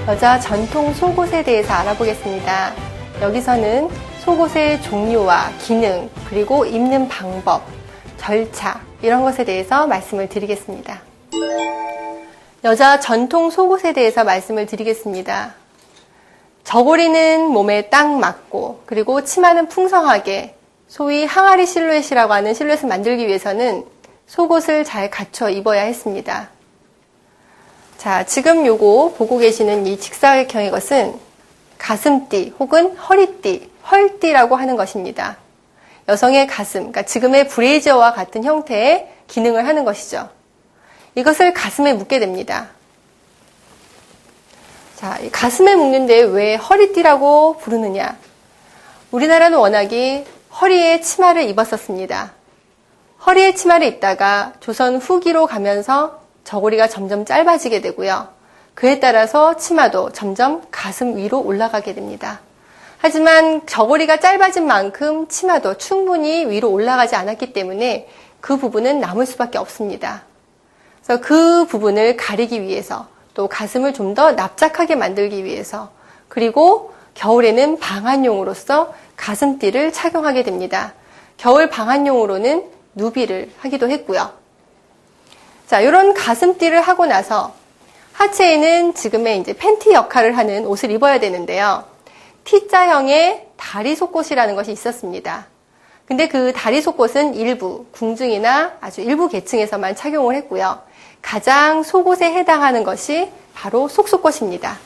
여자 전통 속옷에 대해서 알아보겠습니다. 여기서는 속옷의 종류와 기능, 그리고 입는 방법, 절차 이런 것에 대해서 말씀을 드리겠습니다. 여자 전통 속옷에 대해서 말씀을 드리겠습니다. 저고리는 몸에 딱 맞고 그리고 치마는 풍성하게 소위 항아리 실루엣이라고 하는 실루엣을 만들기 위해서는 속옷을 잘 갖춰 입어야 했습니다. 자, 지금 요거 보고 계시는 이 직사각형의 것은 가슴띠 혹은 허리띠, 헐띠라고 하는 것입니다. 여성의 가슴, 그러니까 지금의 브레이저와 같은 형태의 기능을 하는 것이죠. 이것을 가슴에 묶게 됩니다. 자, 이 가슴에 묶는데 왜 허리띠라고 부르느냐? 우리나라는 워낙에 허리에 치마를 입었었습니다. 허리에 치마를 입다가 조선 후기로 가면서 저고리가 점점 짧아지게 되고요. 그에 따라서 치마도 점점 가슴 위로 올라가게 됩니다. 하지만 저고리가 짧아진 만큼 치마도 충분히 위로 올라가지 않았기 때문에 그 부분은 남을 수밖에 없습니다. 그래서 그 부분을 가리기 위해서 또 가슴을 좀 더 납작하게 만들기 위해서 그리고 겨울에는 방한용으로서 가슴띠를 착용하게 됩니다. 겨울 방한용으로는 누비를 하기도 했고요. 자, 이런 가슴띠를 하고 나서 하체에는 지금의 이제 팬티 역할을 하는 옷을 입어야 되는데요. T자형의 다리 속옷이라는 것이 있었습니다. 근데 그 다리 속옷은 일부, 궁중이나 아주 일부 계층에서만 착용을 했고요. 가장 속옷에 해당하는 것이 바로 속속옷입니다.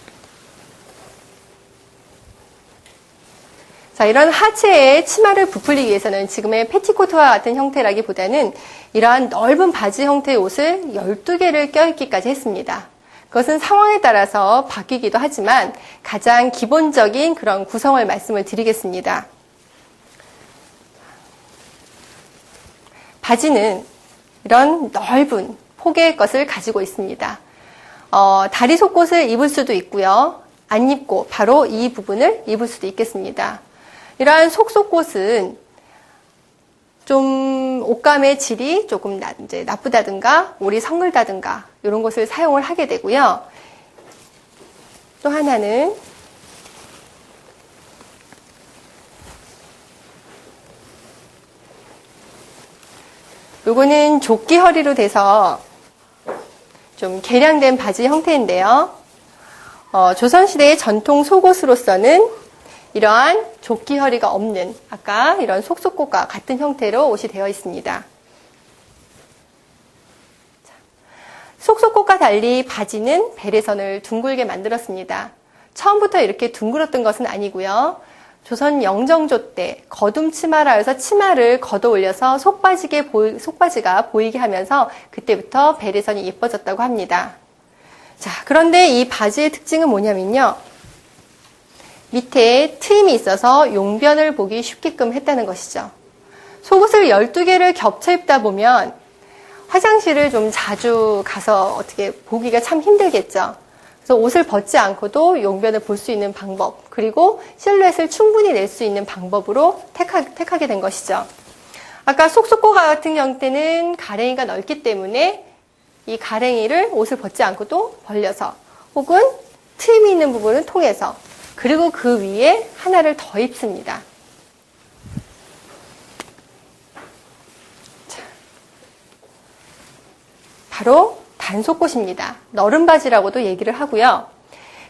자, 이런 하체에 치마를 부풀리기 위해서는 지금의 패티코트와 같은 형태라기보다는 이러한 넓은 바지 형태의 옷을 12개를 껴입기까지 했습니다. 그것은 상황에 따라서 바뀌기도 하지만 가장 기본적인 그런 구성을 말씀을 드리겠습니다. 바지는 이런 넓은 폭의 것을 가지고 있습니다. 다리 속옷을 입을 수도 있고요. 안 입고 바로 이 부분을 입을 수도 있겠습니다. 이러한 속속옷은 좀 옷감의 질이 조금 이제 나쁘다든가 올이 성글다든가 이런 것을 사용을 하게 되고요. 또 하나는 요거는 조끼 허리로 돼서 좀 개량된 바지 형태인데요. 조선시대의 전통 속옷으로서는 이러한 조끼 허리가 없는 아까 이런 속속옷과 같은 형태로 옷이 되어 있습니다. 속속옷과 달리 바지는 베레선을 둥글게 만들었습니다. 처음부터 이렇게 둥글었던 것은 아니고요. 조선 영정조 때 거둠 치마라 해서 치마를 걷어 올려서 속바지가 보이게 하면서 그때부터 베레선이 예뻐졌다고 합니다. 자, 그런데 이 바지의 특징은 뭐냐면요. 밑에 트임이 있어서 용변을 보기 쉽게끔 했다는 것이죠. 속옷을 12개를 겹쳐 입다 보면 화장실을 좀 자주 가서 어떻게 보기가 참 힘들겠죠. 그래서 옷을 벗지 않고도 용변을 볼 수 있는 방법, 그리고 실루엣을 충분히 낼 수 있는 방법으로 택하게 된 것이죠. 아까 속속옷 같은 형태는 가랭이가 넓기 때문에 이 가랭이를 옷을 벗지 않고도 벌려서 혹은 트임이 있는 부분을 통해서 그리고 그 위에 하나를 더 입습니다. 자, 바로 단속꽃입니다. 너른바지라고도 얘기를 하고요.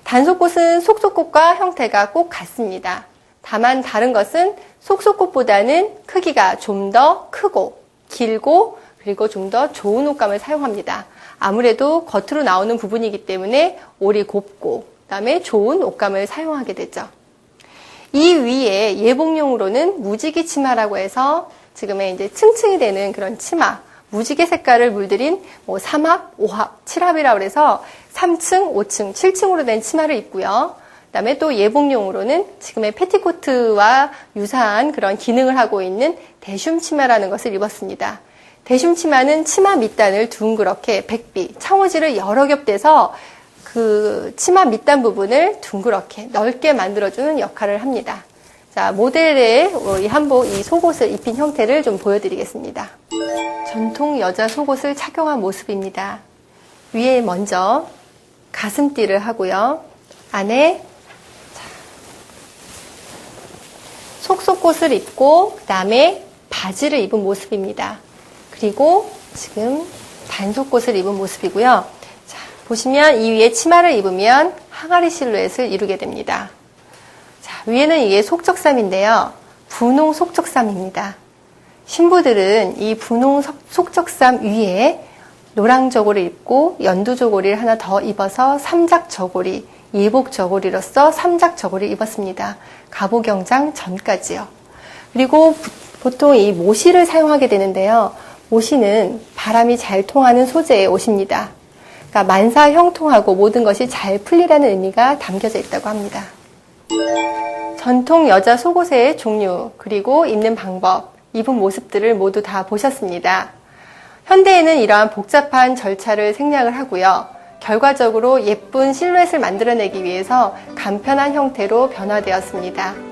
단속꽃은 속속꽃과 형태가 꼭 같습니다. 다만 다른 것은 속속꽃보다는 크기가 좀 더 크고 길고 그리고 좀 더 좋은 옷감을 사용합니다. 아무래도 겉으로 나오는 부분이기 때문에 올이 곱고 그다음에 좋은 옷감을 사용하게 되죠. 이 위에 예복용으로는 무지개 치마라고 해서 지금의 이제 층층이 되는 그런 치마, 무지개 색깔을 물들인 3합, 5합, 7합이라고 해서 3층, 5층, 7층으로 된 치마를 입고요. 그다음에 또 예복용으로는 지금의 패티코트와 유사한 그런 기능을 하고 있는 대슘 치마라는 것을 입었습니다. 대슘 치마는 치마 밑단을 둥그렇게 백비, 창호지를 여러 겹 떼서 그 치마 밑단 부분을 둥그렇게 넓게 만들어주는 역할을 합니다. 자, 모델의 이 한복, 이 속옷을 입힌 형태를 좀 보여드리겠습니다. 전통 여자 속옷을 착용한 모습입니다. 위에 먼저 가슴띠를 하고요. 안에 속속옷을 입고 그 다음에 바지를 입은 모습입니다. 그리고 지금 단속옷을 입은 모습이고요. 자, 보시면 이 위에 치마를 입으면 항아리 실루엣을 이루게 됩니다. 자, 위에는 이게 속적삼인데요. 분홍 속적삼입니다. 신부들은 이 분홍 속적삼 위에 노랑 저고리를 입고 연두 저고리를 하나 더 입어서 삼작 저고리, 예복 저고리로서 삼작 저고리를 입었습니다. 가보경장 전까지요. 그리고 보통 이 모시를 사용하게 되는데요. 모시는 바람이 잘 통하는 소재의 옷입니다. 그러니까 만사 형통하고 모든 것이 잘 풀리라는 의미가 담겨져 있다고 합니다. 전통 여자 속옷의 종류, 그리고 입는 방법, 입은 모습들을 모두 다 보셨습니다. 현대에는 이러한 복잡한 절차를 생략을 하고요. 결과적으로 예쁜 실루엣을 만들어내기 위해서 간편한 형태로 변화되었습니다.